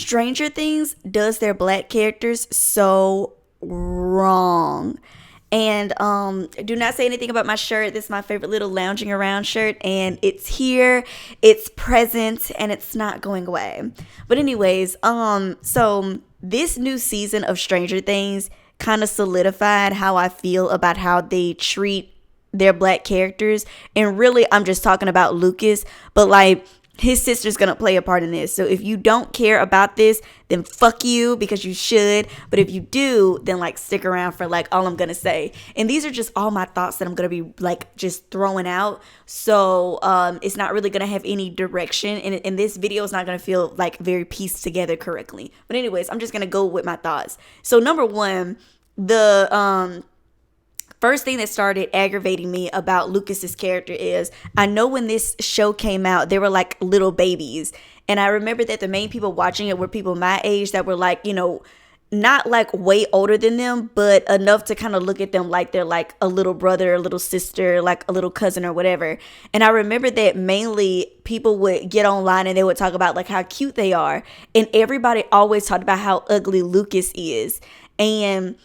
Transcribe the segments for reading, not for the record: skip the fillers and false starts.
Stranger Things does their black characters so wrong. And do not say anything about my shirt. This is my favorite little lounging around shirt, and it's here, it's present, and it's not going away. But anyways, so this new season of Stranger Things kind of solidified how I feel about how they treat their black characters. And really, I'm just talking about Lucas, but like, his sister's gonna play a part in this. So if you don't care about this, then fuck you, because you should. But if you do, then like stick around for like all I'm gonna say. And these are just all my thoughts that I'm gonna be like just throwing out. So it's not really gonna have any direction, and this video is not gonna feel like very pieced together correctly. But anyways, I'm just gonna go with my thoughts. So number one, the first thing that started aggravating me about Lucas's character is, I know when this show came out, they were like little babies. And I remember that the main people watching it were people my age that were like, you know, not like way older than them, but enough to kind of look at them like they're like a little brother, a little sister, like a little cousin or whatever. And I remember that mainly people would get online and they would talk about like how cute they are. And everybody always talked about how ugly Lucas is. And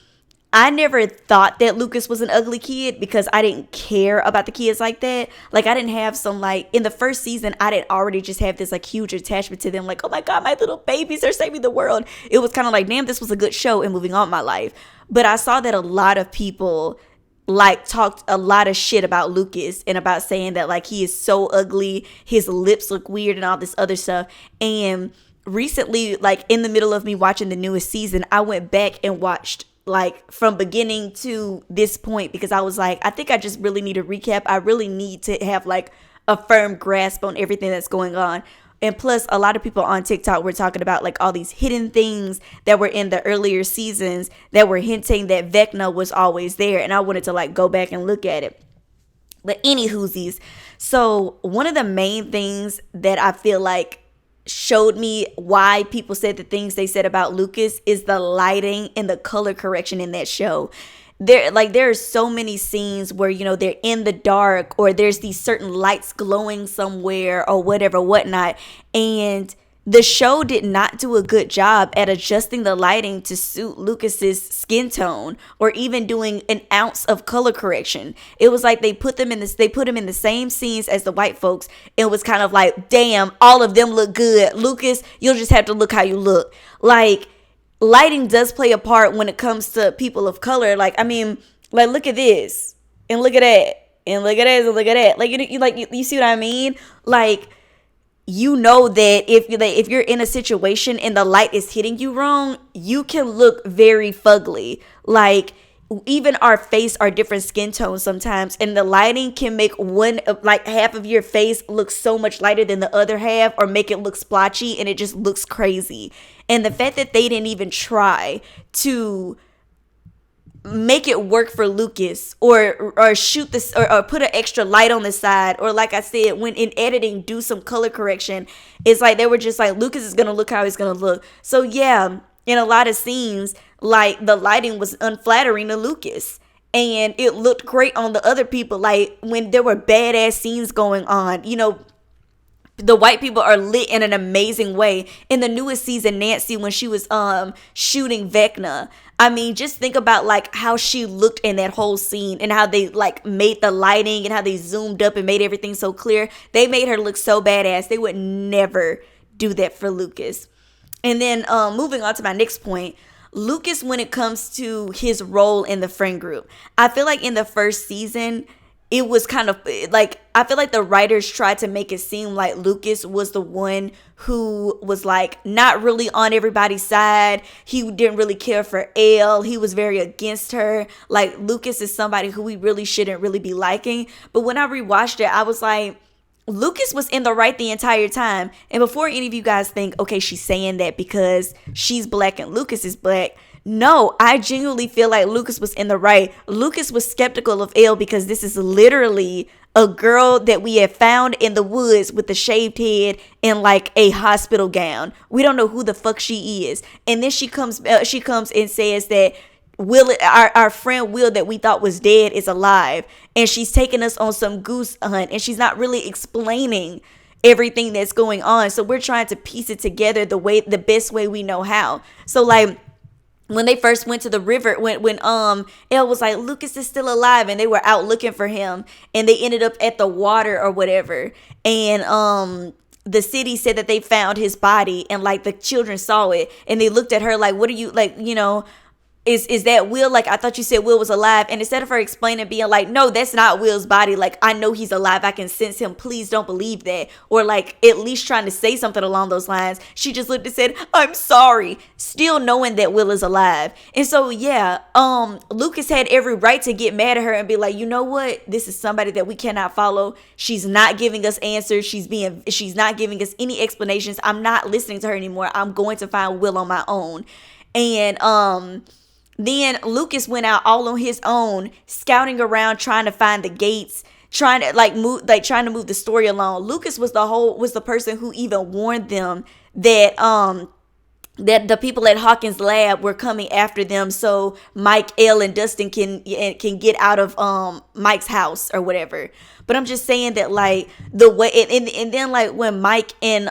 I never thought that Lucas was an ugly kid because I didn't care about the kids like that. Like, I didn't have some, like, in the first season, I didn't already just have this, like, huge attachment to them. Like, oh my God, my little babies are saving the world. It was kind of like, damn, this was a good show and moving on in my life. But I saw that a lot of people, like, talked a lot of shit about Lucas and about saying that, like, he is so ugly, his lips look weird and all this other stuff. And recently, like, in the middle of me watching the newest season, I went back and watched like from beginning to this point, because I was like, I think I just really need a recap. I really need to have like a firm grasp on everything that's going on. And plus, a lot of people on TikTok were talking about like all these hidden things that were in the earlier seasons that were hinting that Vecna was always there. And I wanted to like go back and look at it. But any whoosies. So one of the main things that I feel like showed me why people said the things they said about Lucas is the lighting and the color correction in that show. There are so many scenes where, you know, they're in the dark or there's these certain lights glowing somewhere or whatever, whatnot. And the show did not do a good job at adjusting the lighting to suit Lucas's skin tone or even doing an ounce of color correction. It was like they put him in the same scenes as the white folks. It was kind of like, damn, all of them look good. Lucas, you'll just have to look how you look. Like, lighting does play a part when it comes to people of color. Like, I mean, like, look at this and look at that and look at this and look at that. Like, you see what I mean? Like, you know that if you're in a situation and the light is hitting you wrong, you can look very fugly. Like, even our face are different skin tones sometimes, and the lighting can make one, like half of your face look so much lighter than the other half, or make it look splotchy, and it just looks crazy. And the fact that they didn't even try to make it work for Lucas or shoot this or put an extra light on the side, or like I said, when in editing do some color correction, it's like they were just like, Lucas is gonna look how he's gonna look. So yeah, in a lot of scenes, like, the lighting was unflattering to Lucas and it looked great on the other people. Like, when there were badass scenes going on, you know, the white people are lit in an amazing way. In the newest season, Nancy, when she was shooting Vecna, I mean, just think about like how she looked in that whole scene and how they like made the lighting and how they zoomed up and made everything so clear. They made her look so badass. They would never do that for Lucas. And then moving on to my next point, Lucas, when it comes to his role in the friend group, I feel like in the first season, it was kind of like, I feel like the writers tried to make it seem like Lucas was the one who was like not really on everybody's side. He didn't really care for Elle. He was very against her. Like, Lucas is somebody who we really shouldn't really be liking. But when I rewatched it, I was like, Lucas was in the right the entire time. And before any of you guys think, okay, she's saying that because she's black and Lucas is black, no, I genuinely feel like Lucas was in the right. Lucas was skeptical of Elle because this is literally a girl that we have found in the woods with a shaved head and like a hospital gown. We don't know who the fuck she is. And then she comes and says that Will, our friend Will that we thought was dead, is alive, and she's taking us on some goose hunt, and she's not really explaining everything that's going on. So we're trying to piece it together the best way we know how. So like when they first went to the river, when Elle was like, Lucas is still alive, and they were out looking for him, and they ended up at the water or whatever, and the city said that they found his body, and like the children saw it, and they looked at her like, what are you, like, is that Will? Like, I thought you said Will was alive. And instead of her explaining, being like, no, that's not Will's body. Like, I know he's alive. I can sense him. Please don't believe that. Or like at least trying to say something along those lines. She just looked and said, I'm sorry. Still knowing that Will is alive. And so, yeah, Lucas had every right to get mad at her and be like, you know what? This is somebody that we cannot follow. She's not giving us answers. She's not giving us any explanations. I'm not listening to her anymore. I'm going to find Will on my own. And, then Lucas went out all on his own, scouting around, trying to find the gates, trying to move the story along. Lucas was the person who even warned them that that the people at Hawkins' lab were coming after them, so Mike, Elle, and Dustin can get out of Mike's house or whatever. But I'm just saying that like the way and then like when Mike and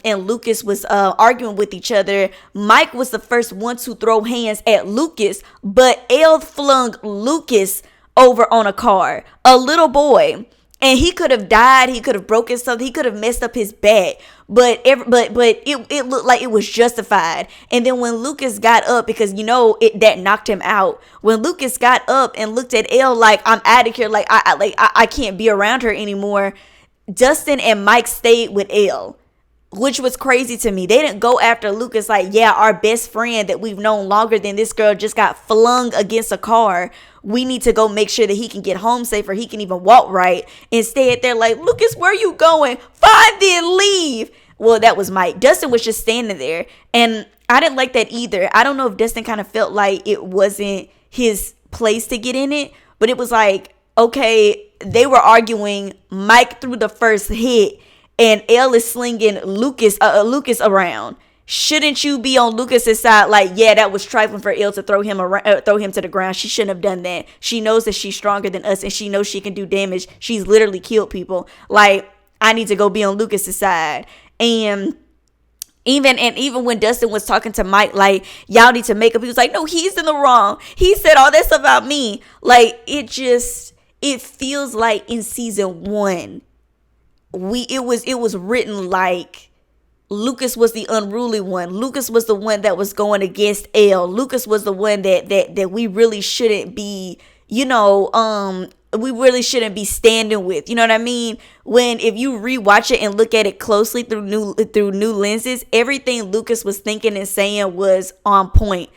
Lucas was arguing with each other, Mike was the first one to throw hands at Lucas, but Elle flung Lucas over on a car, a little boy. And he could have died. He could have broken something. He could have messed up his back. But it looked like it was justified. And then when Lucas got up, because that knocked him out. When Lucas got up and looked at Elle like, I'm out of here. Like I can't be around her anymore. Dustin and Mike stayed with Elle, which was crazy to me. They didn't go after Lucas like, yeah, our best friend that we've known longer than this girl just got flung against a car. We need to go make sure that he can get home safe or he can even walk right. Instead, they're like, Lucas, where are you going? Fine, then leave. Well, that was Mike. Dustin was just standing there. And I didn't like that either. I don't know if Dustin kind of felt like it wasn't his place to get in it. But it was like, okay, they were arguing. Mike threw the first hit. And Elle is slinging Lucas around. Shouldn't you be on Lucas's side? Like, yeah, that was trifling for Elle to throw him to the ground. She shouldn't have done that. She knows that she's stronger than us, and she knows she can do damage. She's literally killed people. Like, I need to go be on Lucas's side. And even when Dustin was talking to Mike, like, y'all need to make up, he was like, no, he's in the wrong. He said all that stuff about me. Like, it feels like in season 1, it was written like Lucas was the unruly one. Lucas was the one that was going against Elle. Lucas was the one that we really shouldn't be, we really shouldn't be standing with. You know what I mean? When if you rewatch it and look at it closely through new lenses, everything Lucas was thinking and saying was on point.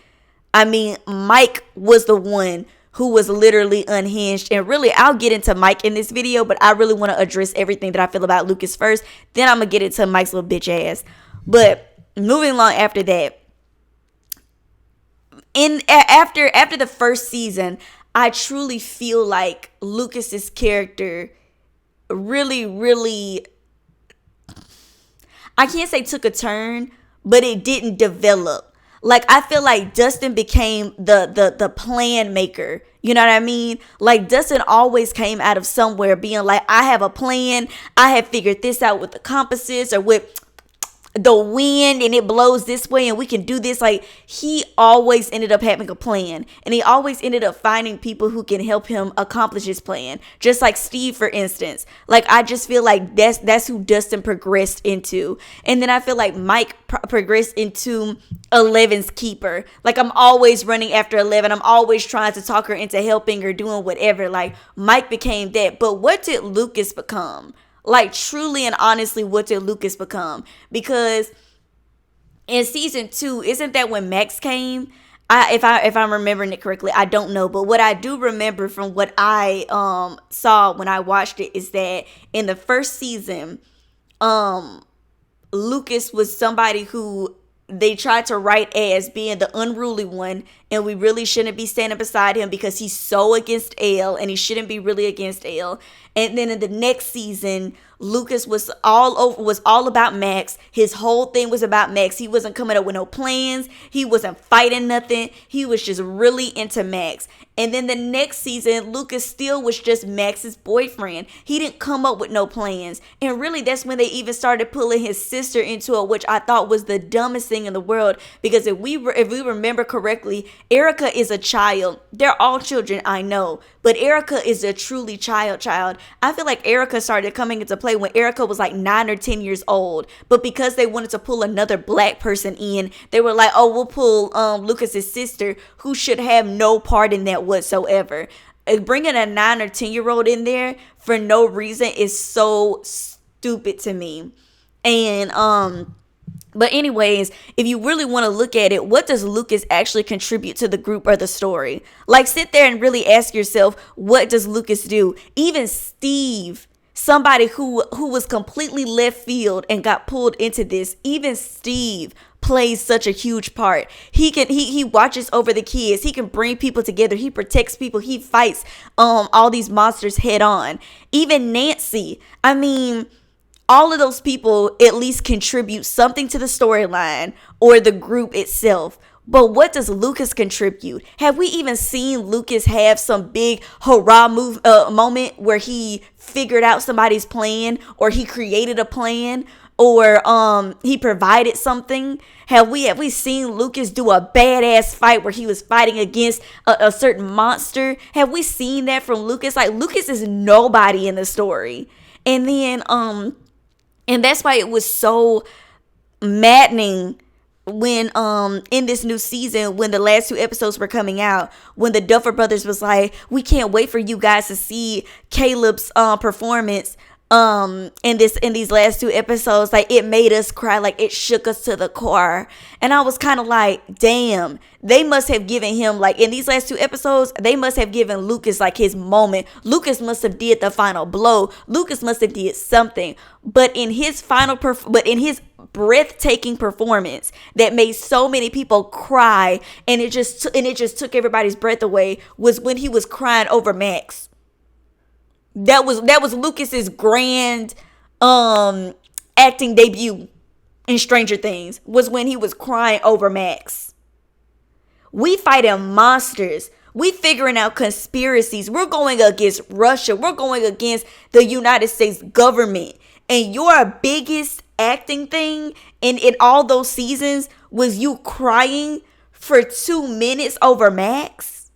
I mean, Mike was the one who was literally unhinged. And really, I'll get into Mike in this video, but I really want to address everything that I feel about Lucas first. Then I'm going to get into Mike's little bitch ass. But moving along after that, after the first season, I truly feel like Lucas's character really, really, I can't say took a turn, but it didn't develop. Like, I feel like Dustin became the plan maker. You know what I mean? Like, Dustin always came out of somewhere being like, I have a plan. I have figured this out with the compasses or with the wind, and it blows this way and we can do this. Like, he always ended up having a plan, and he always ended up finding people who can help him accomplish his plan. Just like Steve, for instance. Like, I just feel like that's who Dustin progressed into. And then I feel like Mike progressed into 11's keeper. Like, I'm always running after 11. I'm always trying to talk her into helping or doing whatever. Like, Mike became that. But what did Lucas become? Like, truly and honestly, what did Lucas become? Because in season 2, isn't that when Max came? If I'm remembering it correctly, I don't know. But what I do remember from what I saw when I watched it is that in the first season, Lucas was somebody who they tried to write as being the unruly one, and we really shouldn't be standing beside him because he's so against Elle, and he shouldn't be really against Elle. And then in the next season, Lucas was all about Max. His whole thing was about Max. He wasn't coming up with no plans. He wasn't fighting nothing. He was just really into Max. And then the next season, Lucas still was just Max's boyfriend. He didn't come up with no plans. And really, that's when they even started pulling his sister into it, which I thought was the dumbest thing in the world. Because if we remember correctly, Erica is a child. They're all children, I know. But Erica is a truly child. I feel like Erica started coming into play when Erica was like 9 or 10 years old. But because they wanted to pull another black person in, they were like, oh, we'll pull Lucas's sister, who should have no part in that whatsoever. Bringing a 9 or 10-year-old in there for no reason is so stupid to me. And but anyways, if you really want to look at it, what does Lucas actually contribute to the group or the story? Like, sit there and really ask yourself, what does Lucas do? Even Steve, somebody who was completely left field and got pulled into this, even Steve plays such a huge part. He watches over the kids. He can bring people together. He protects people. He fights all these monsters head on. Even Nancy. I mean, all of those people at least contribute something to the storyline or the group itself. But what does Lucas contribute? Have we even seen Lucas have some big hurrah moment where he figured out somebody's plan, or he created a plan, or he provided something? Have we seen Lucas do a badass fight where he was fighting against a certain monster? Have we seen that from Lucas? Like, Lucas is nobody in the story. And then and that's why it was so maddening when in this new season, when the last 2 episodes were coming out, when the Duffer Brothers was like, we can't wait for you guys to see Caleb's performance in these last 2 episodes. Like, it made us cry. Like, it shook us to the core. And I was kind of like, damn, they must have given him, like, in these last 2 episodes, they must have given Lucas like his moment. Lucas must have did the final blow. Lucas must have did something. But in his breathtaking performance that made so many people cry, and it just took everybody's breath away, was when he was crying over Max. That was Lucas's grand acting debut in Stranger Things, was when he was crying over Max. We fighting monsters. We figuring out conspiracies. We're going against Russia. We're going against the United States government. And your biggest acting thing in all those seasons was you crying for 2 minutes over Max?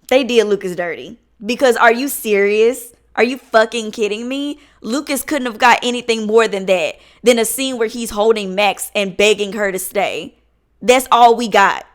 They did Lucas dirty. Because are you serious? Are you fucking kidding me? Lucas couldn't have got anything more than that. Than a scene where he's holding Max and begging her to stay. That's all we got.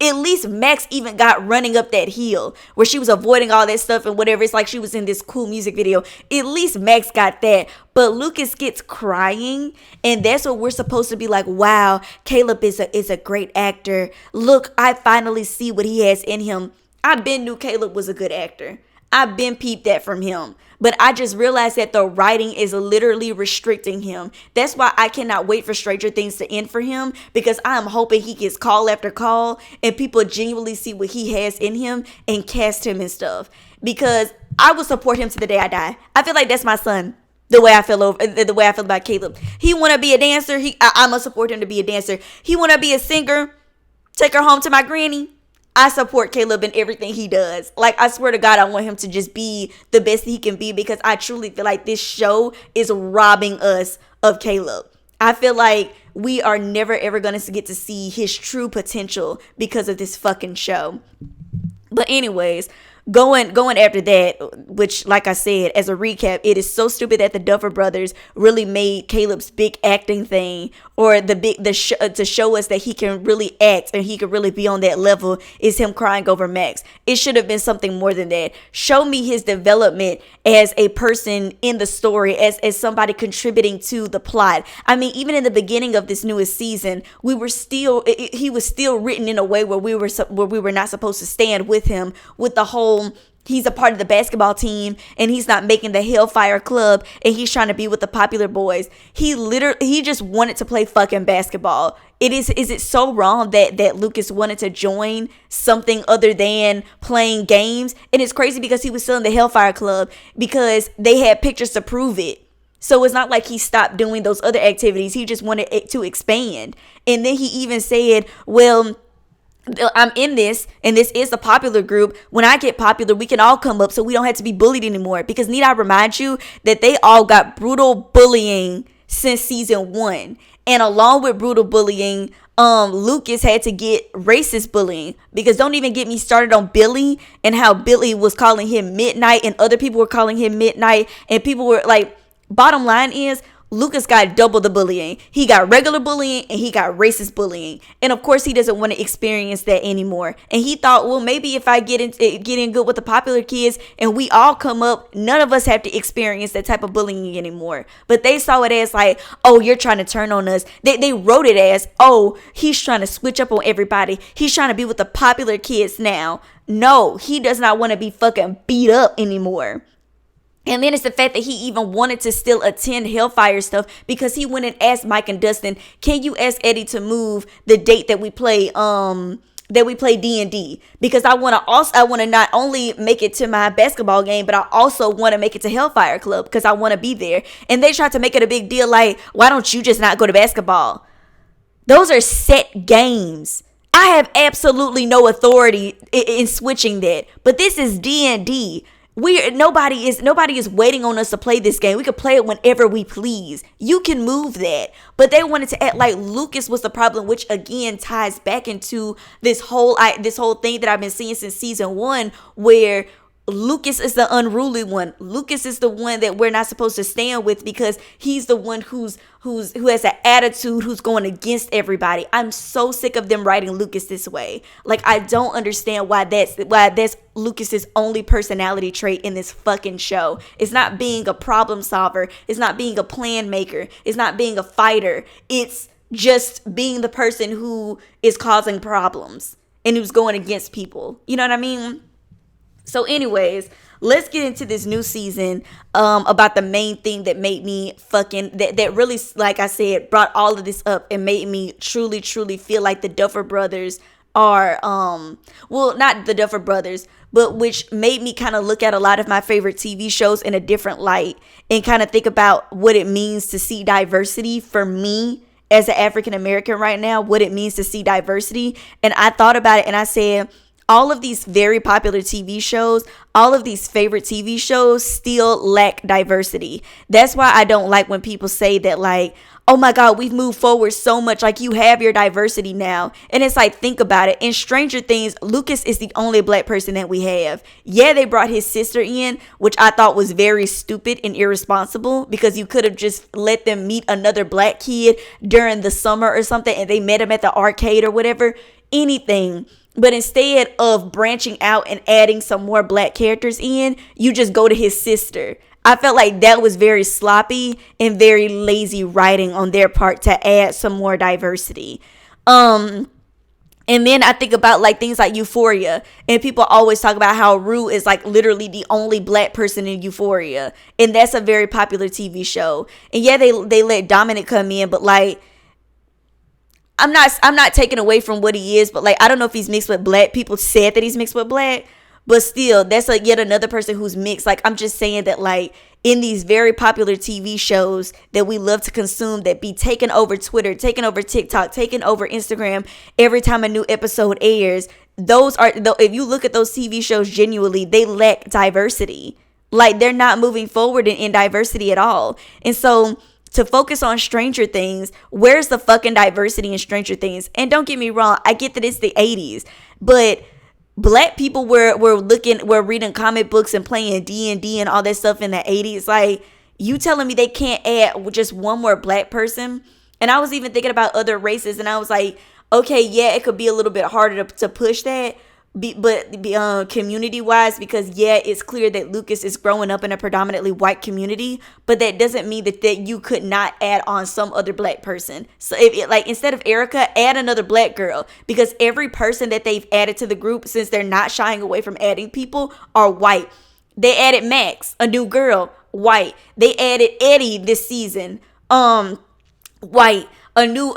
At least Max even got running up that hill where she was avoiding all that stuff and whatever. It's like she was in this cool music video. At least Max got that. But Lucas gets crying, and that's what we're supposed to be like, wow, Caleb is a great actor. Look, I finally see what he has in him. I been knew Caleb was a good actor. I've been peeped that from him. But I just realized that the writing is literally restricting him. That's why I cannot wait for Stranger Things to end for him, because I'm hoping he gets call after call and people genuinely see what he has in him and cast him and stuff. Because I will support him to the day I die. I feel like that's my son. The way I feel about Caleb. He want to be a dancer. I'm gonna support him to be a dancer. He want to be a singer. Take her home to my granny. I support Caleb in everything he does. Like, I swear to God, I want him to just be the best he can be, because I truly feel like this show is robbing us of Caleb. I feel like we are never ever going to get to see his true potential because of this fucking show. But anyways, going after that, which, like I said, as a recap, it is so stupid that the Duffer Brothers really made Caleb's big acting thing, or to show us that he can really act and he can really be on that level, is him crying over Max. It should have been something more than that. Show me his development as a person in the story, as somebody contributing to the plot. I mean, even in the beginning of this newest season, he was still written in a way where we were not supposed to stand with him, with the whole he's a part of the basketball team and he's not making the Hellfire Club and he's trying to be with the popular boys. He just wanted to play fucking basketball. Is it so wrong that Lucas wanted to join something other than playing games? And it's crazy because he was still in the Hellfire Club because they had pictures to prove it. So it's not like he stopped doing those other activities. He just wanted it to expand. And then he even said, well, I'm in this, and this is a popular group. When I get popular, we can all come up so we don't have to be bullied anymore. Because need I remind you that they all got brutal bullying since season 1. And along with brutal bullying, Lucas had to get racist bullying. Because don't even get me started on Billy and how Billy was calling him Midnight and other people were calling him Midnight. And people were like, bottom line is, Lucas got double the bullying. He got regular bullying and he got racist bullying. And of course he doesn't want to experience that anymore. And he thought, well, maybe if I get in good with the popular kids and we all come up, none of us have to experience that type of bullying anymore. But they saw it as like, oh, you're trying to turn on us. They wrote it as, oh, he's trying to switch up on everybody. He's trying to be with the popular kids now. No, he does not want to be fucking beat up anymore. And then it's the fact that he even wanted to still attend Hellfire stuff because he went and asked Mike and Dustin, can you ask Eddie to move the date that we play D&D? Because I want to not only make it to my basketball game, but I also want to make it to Hellfire Club because I want to be there. And they tried to make it a big deal like, why don't you just not go to basketball? Those are set games. I have absolutely no authority in switching that. But this is D&D. Nobody is waiting on us to play this game. We can play it whenever we please. You can move that. But they wanted to act like Lucas was the problem, which again ties back into this whole thing that I've been seeing since season 1, where Lucas is the unruly one. Lucas is the one that we're not supposed to stand with because he's the one who has an attitude, who's going against everybody. I'm so sick of them writing Lucas this way. Like, I don't understand why that's Lucas's only personality trait in this fucking show. It's not being a problem solver. It's not being a plan maker. It's not being a fighter. It's just being the person who is causing problems and who's going against people. You know what I mean? So anyways, let's get into this new season about the main thing that made me that really, like I said, brought all of this up and made me truly feel like the Duffer Brothers are well, not the Duffer Brothers, but which made me kind of look at a lot of my favorite TV shows in a different light and kind of think about what it means to see diversity for me as an African American right now, what it means to see diversity. And I thought about it and I said, all of these very popular TV shows, all of these favorite TV shows still lack diversity. That's why I don't like when people say that, like, oh my God, we've moved forward so much. Like, you have your diversity now. And it's like, think about it. In Stranger Things, Lucas is the only black person that we have. Yeah, they brought his sister in, which I thought was very stupid and irresponsible because you could have just let them meet another black kid during the summer or something and they met him at the arcade or whatever. Anything. But instead of branching out and adding some more black characters in, you just go to his sister. I felt like that was very sloppy and very lazy writing on their part to add some more diversity. And then I think about like things like Euphoria, and people always talk about how Rue is like literally the only black person in Euphoria, and that's a very popular TV show. And yeah, they let Dominic come in, but like, I'm not taking away from what he is, but like, I don't know if he's mixed with black. People said that he's mixed with black, but still, that's like yet another person who's mixed. Like, I'm just saying that, like, in these very popular TV shows that we love to consume, that be taking over Twitter, taking over TikTok, taking over Instagram every time a new episode airs, if you look at those TV shows genuinely, they lack diversity. Like, they're not moving forward in diversity at all. And so, to focus on Stranger Things, where's the fucking diversity in Stranger Things? And don't get me wrong, I get that it's the 80s, but black people were reading comic books and playing D&D and all that stuff in the 80s. Like, you telling me they can't add just one more black person? And I was even thinking about other races, and I was like, okay, yeah, it could be a little bit harder to push that, community wise, because yeah, it's clear that Lucas is growing up in a predominantly white community, but that doesn't mean that you could not add on some other black person. So if it, like, instead of Erica, add another black girl, because every person that they've added to the group, since they're not shying away from adding people, are white. They added Max, a new girl, white. They added Eddie this season, white. A new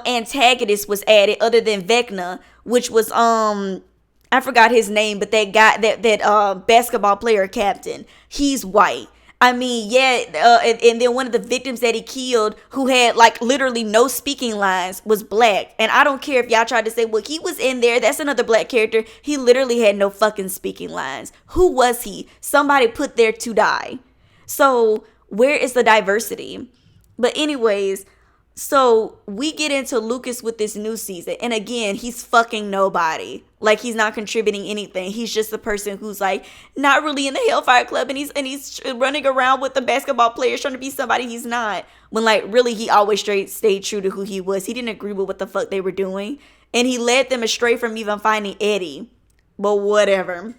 antagonist was added other than Vecna, which was I forgot his name, but that guy, that basketball player captain, he's white. I mean, yeah, and then one of the victims that he killed, who had like literally no speaking lines, was black. And I don't care if y'all tried to say, well, he was in there, that's another black character. He literally had no fucking speaking lines. Who was he? Somebody put there to die. So where is the diversity? But anyways, so we get into Lucas with this new season. And again, he's fucking nobody. Like, he's not contributing anything. He's just a person who's like not really in the Hellfire Club, and he's running around with the basketball players trying to be somebody he's not. When like really he always stayed true to who he was. He didn't agree with what the fuck they were doing. And he led them astray from even finding Eddie. But whatever.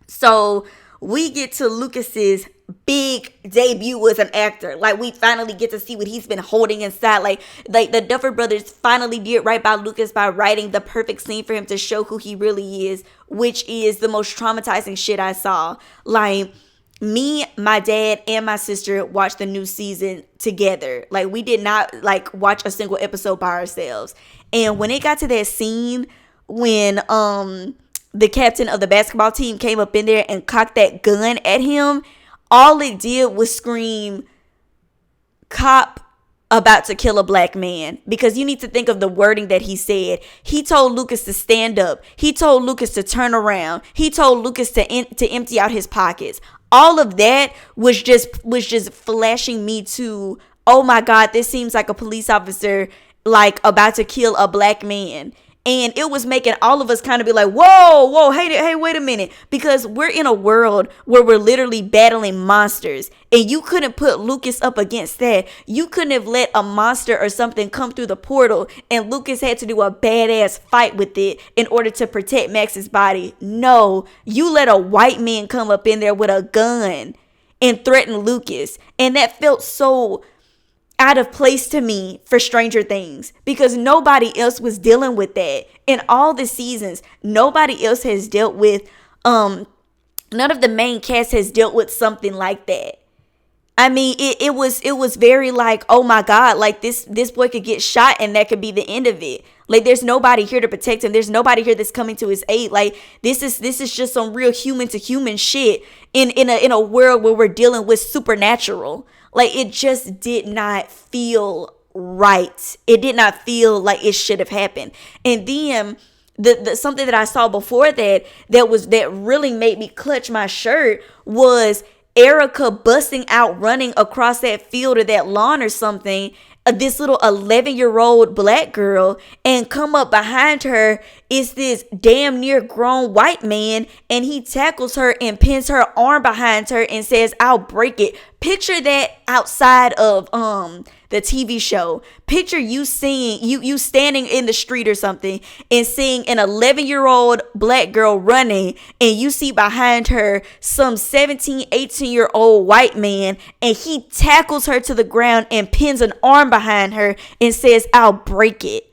So we get to Lucas's big debut as an actor. Like, we finally get to see what he's been holding inside. Like the Duffer Brothers finally did right by Lucas by writing the perfect scene for him to show who he really is, which is the most traumatizing shit I saw. Like, me, my dad, and my sister watched the new season together. Like, we did not like watch a single episode by ourselves. And when it got to that scene when the captain of the basketball team came up in there and cocked that gun at him, all it did was scream, cop about to kill a black man. Because you need to think of the wording that he said. He told Lucas to stand up. He told Lucas to turn around. He told Lucas to empty out his pockets. All of that was just flashing me to, oh my God, this seems like a police officer like about to kill a black man. And it was making all of us kind of be like, whoa, hey, wait a minute. Because we're in a world where we're literally battling monsters. And you couldn't put Lucas up against that. You couldn't have let a monster or something come through the portal and Lucas had to do a badass fight with it in order to protect Max's body. No, you let a white man come up in there with a gun and threaten Lucas. And that felt so out of place to me for Stranger Things, because nobody else was dealing with that in all the seasons. Nobody else has dealt with none of the main cast has dealt with something like that. I mean, it was very like, oh my God, like this boy could get shot and that could be the end of it. Like, there's nobody here to protect him. There's nobody here that's coming to his aid. Like, this is just some real human to human shit in a world where we're dealing with supernatural. Like, it just did not feel right. It did not feel like it should have happened. And then the something that I saw before that really made me clutch my shirt was Erica busting out running across that field or that lawn or something, this little 11-year-old black girl, and come up behind her is this damn near grown white man, and he tackles her and pins her arm behind her and says, "I'll break it." Picture that outside of the TV show. Picture you seeing you standing in the street or something and seeing an 11-year-old black girl running, and you see behind her some 17-18-year-old white man, and he tackles her to the ground and pins an arm behind her and says, "I'll break it."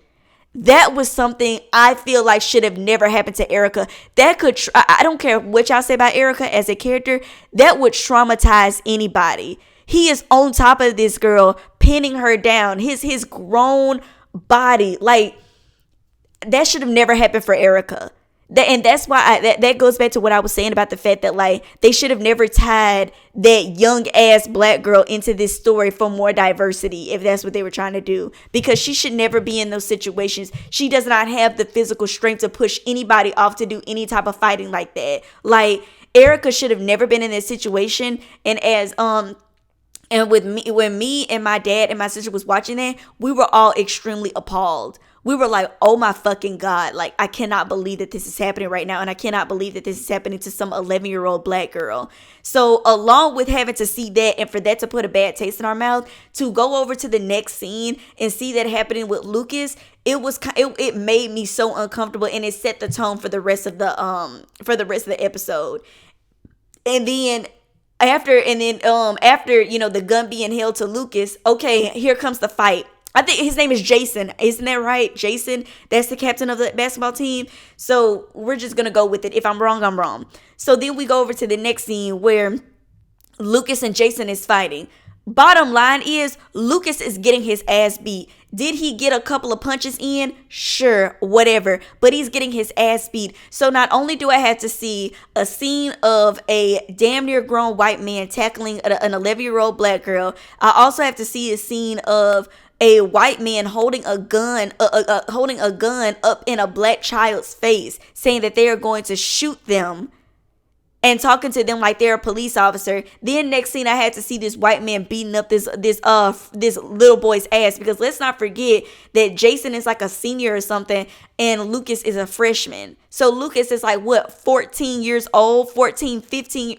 That was something I feel like should have never happened to Erica. That could, I don't care what y'all say about Erica as a character, that would traumatize anybody. He is on top of this girl, pinning her down, his grown body. Like, that should have never happened for Erica. And that's why that goes back to what I was saying about the fact that, like, they should have never tied that young ass black girl into this story for more diversity, if that's what they were trying to do, because she should never be in those situations. She does not have the physical strength to push anybody off to do any type of fighting like that. Like, Erica should have never been in this situation. And and with me, when me and my dad and my sister was watching that, we were all extremely appalled. we were like, oh my fucking God, like, I cannot believe that this is happening right now. And I cannot believe that this is happening to some 11-year-old black girl. So along with having to see that and for that to put a bad taste in our mouth, to go over to the next scene and see that happening with Lucas, it made me so uncomfortable, and it set the tone for the rest of the episode. And then after the gun being held to Lucas, okay, here comes the fight. I think his name is Jason. Isn't that right? Jason, that's the captain of the basketball team. So we're just going to go with it. If I'm wrong, I'm wrong. So then we go over to the next scene where Lucas and Jason is fighting. Bottom line is, Lucas is getting his ass beat. Did he get a couple of punches in? Sure, whatever. But he's getting his ass beat. So not only do I have to see a scene of a damn near grown white man tackling an 11-year-old black girl, I also have to see a scene of a white man holding a gun up in a black child's face, saying that they are going to shoot them, and talking to them like they're a police officer. Then next scene, I had to see this white man beating up this little boy's ass, because let's not forget that Jason is like a senior or something and Lucas is a freshman. So Lucas is like, what, 14 years old, 15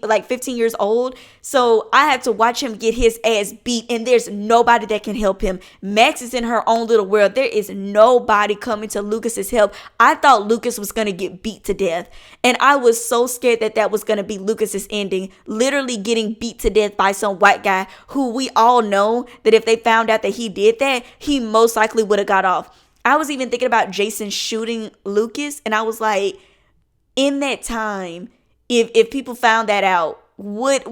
years old. So I had to watch him get his ass beat, and there's nobody that can help him. Max is in her own little world. There is nobody coming to Lucas's help. I thought Lucas was going to get beat to death, and I was so scared that was going to be Lucas's ending, literally getting beat to death by some white guy who we all know that if they found out that he did that, he most likely would have got off. I was even thinking about Jason shooting Lucas, and I was like, in that time, if people found that out, would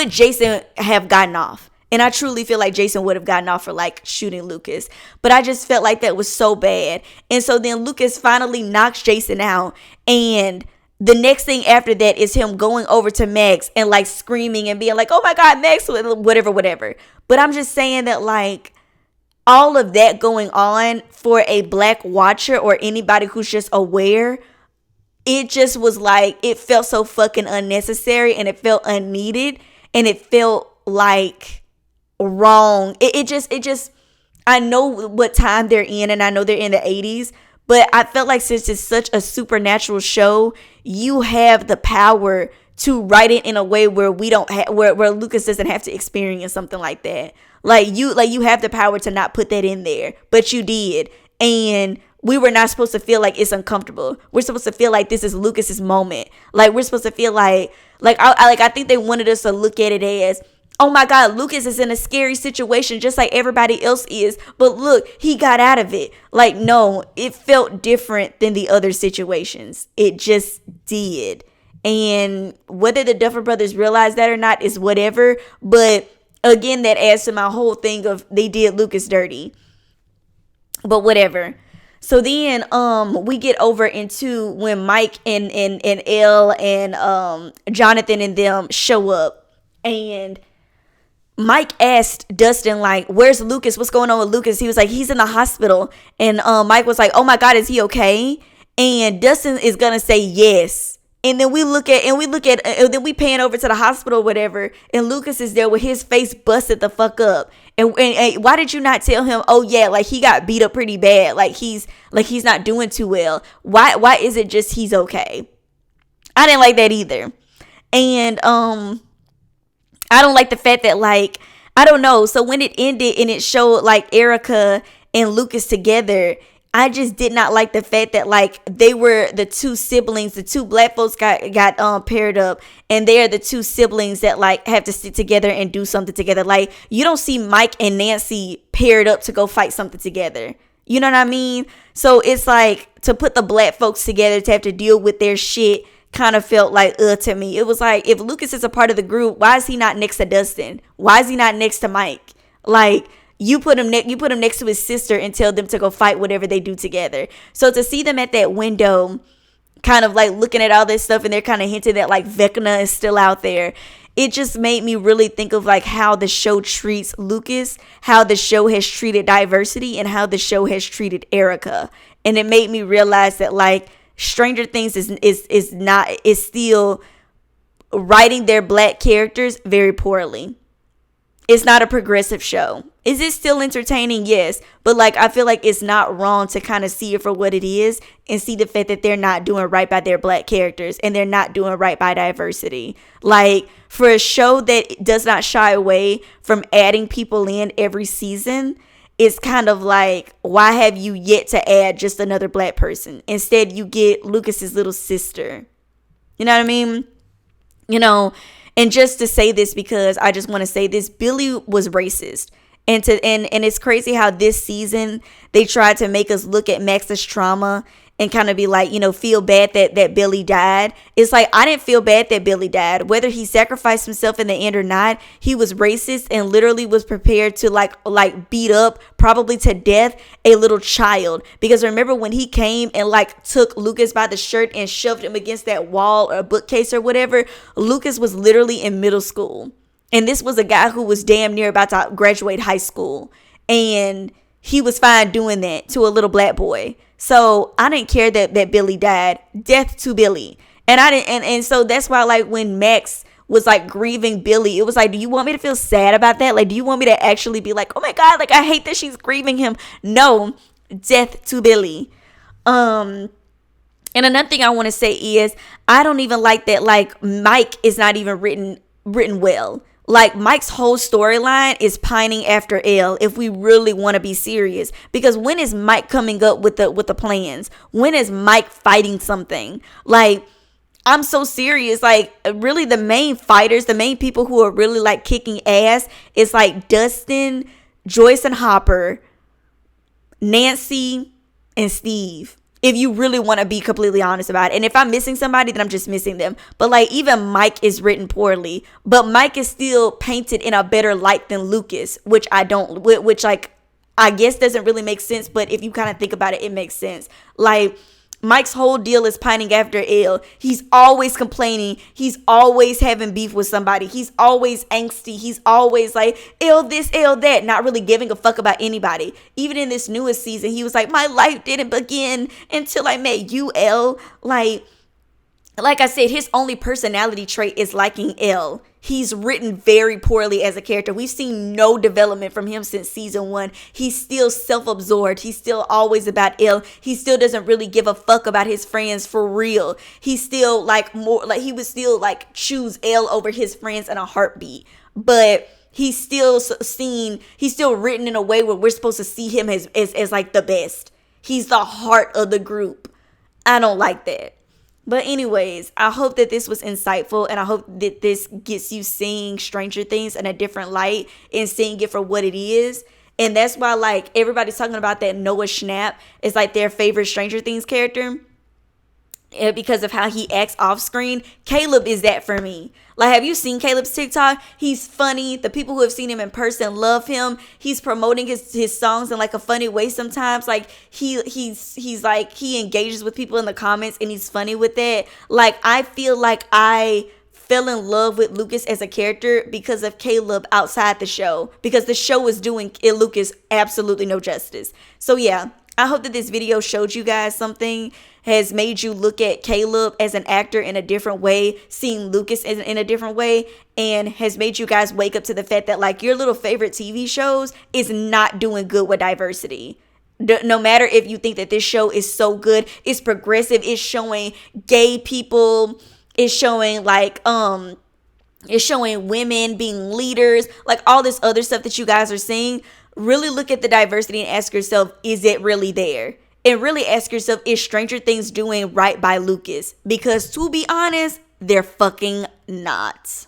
Jason have gotten off? And I truly feel like Jason would have gotten off for like shooting Lucas. But I just felt like that was so bad. And so then Lucas finally knocks Jason out, and the next thing after that is him going over to Max and like screaming and being like, oh my God, Max, whatever. But I'm just saying that, like, all of that going on for a black watcher or anybody who's just aware, it just was like, it felt so fucking unnecessary, and it felt unneeded, and it felt like wrong. It just, I know what time they're in, and I know they're in the 80s, but I felt like since it's such a supernatural show, you have the power to write it in a way where where Lucas doesn't have to experience something like that. Like you have the power to not put that in there, but you did. And we were not supposed to feel like it's uncomfortable. We're supposed to feel like this is Lucas's moment. Like, we're supposed to feel like I think they wanted us to look at it as, oh my God, Lucas is in a scary situation just like everybody else is, but look, he got out of it. Like, no, it felt different than the other situations. It just did. And whether the Duffer Brothers realized that or not is whatever, but again, that adds to my whole thing of they did Lucas dirty. But whatever. So then we get over into when Mike and Elle and Jonathan and them show up, and Mike asked Dustin, like, where's Lucas? What's going on with Lucas? He was like, he's in the hospital. And Mike was like, oh my God, is he okay? And Dustin is gonna say yes. And then and then we pan over to the hospital or whatever, and Lucas is there with his face busted the fuck up. And why did you not tell him, oh yeah, like he got beat up pretty bad, like he's not doing too well? Why is it just he's okay? I didn't like that either. And I don't like the fact that, like, I don't know. So when it ended and it showed like Erica and Lucas together, I just did not like the fact that, like, they were the two siblings, the two black folks got paired up, and they're the two siblings that, like, have to sit together and do something together. Like, you don't see Mike and Nancy paired up to go fight something together. You know what I mean? So it's like, to put the black folks together to have to deal with their shit kind of felt like to me. It was like, if Lucas is a part of the group, why is he not next to Dustin? Why is he not next to Mike? Like, you put him next to his sister and tell them to go fight whatever they do together. So to see them at that window, kind of like looking at all this stuff, and they're kind of hinting that like Vecna is still out there, it just made me really think of like how the show treats Lucas, how the show has treated diversity, and how the show has treated Erica. And it made me realize that, like, Stranger Things is still writing their black characters very poorly. It's not a progressive show. Is it still entertaining? Yes. But like, I feel like it's not wrong to kind of see it for what it is and see the fact that they're not doing right by their black characters and they're not doing right by diversity. Like, for a show that does not shy away from adding people in every season, it's kind of like, why have you yet to add just another black person? Instead, you get Lucas's little sister. You know what I mean? You know, and just to say this, because I just want to say this, Billy was racist. And it's crazy how this season they tried to make us look at Max's trauma and kind of be like, you know, feel bad that Billy died. It's like, I didn't feel bad that Billy died. Whether he sacrificed himself in the end or not, he was racist and literally was prepared to like beat up, probably to death, a little child. Because remember when he came and like took Lucas by the shirt and shoved him against that wall or bookcase or whatever, Lucas was literally in middle school. And this was a guy who was damn near about to graduate high school. And he was fine doing that to a little black boy. So I didn't care that Billy died. Death to Billy. And I didn't and so that's why, like, when Max was like grieving Billy, it was like, do you want me to feel sad about that? Like, do you want me to actually be like, oh my God, like, I hate that she's grieving him? No. Death to Billy. And another thing I want to say is, I don't even like that, like, Mike is not even written well. Like, Mike's whole storyline is pining after Elle if we really want to be serious. Because when is Mike coming up with the plans? When is Mike fighting something? Like, I'm so serious. Like, really the main fighters, the main people who are really like kicking ass is like Dustin, Joyce and Hopper, Nancy, and Steve. If you really want to be completely honest about it. And if I'm missing somebody, then I'm just missing them. But like, even Mike is written poorly. But Mike is still painted in a better light than Lucas, which like, I guess doesn't really make sense. But if you kind of think about it, it makes sense. Like, Mike's whole deal is pining after Elle. He's always complaining. He's always having beef with somebody. He's always angsty. He's always like, Elle this, Elle that, not really giving a fuck about anybody. Even in this newest season, he was like, my life didn't begin until I met you, Elle. Like I said, his only personality trait is liking Elle. He's written very poorly as a character. We've seen no development from him since season 1. He's still self-absorbed. He's still always about Elle. He still doesn't really give a fuck about his friends for real. He's still like more like he would still like choose Elle over his friends in a heartbeat. But he's still written in a way where we're supposed to see him as like the best. He's the heart of the group. I don't like that. But anyways, I hope that this was insightful, and I hope that this gets you seeing Stranger Things in a different light and seeing it for what it is. And that's why, like, everybody's talking about that Noah Schnapp is like their favorite Stranger Things character because of how he acts off screen. Caleb is that for me. Like, have you seen Caleb's TikTok? He's funny. The people who have seen him in person love him. He's promoting his songs in like a funny way sometimes. Like, he's like, he engages with people in the comments and he's funny with that. Like, I feel like I fell in love with Lucas as a character because of Caleb outside the show, because the show was doing Lucas absolutely no justice. So yeah, I hope that this video showed you guys something, has made you look at Caleb as an actor in a different way, seeing Lucas in a different way, and has made you guys wake up to the fact that like your little favorite TV shows is not doing good with diversity. No matter if you think that this show is so good, it's progressive, it's showing gay people, it's showing like it's showing women being leaders, like all this other stuff that you guys are seeing. Really look at the diversity and ask yourself, is it really there? And really ask yourself, is Stranger Things doing right by Lucas? Because to be honest, they're fucking not.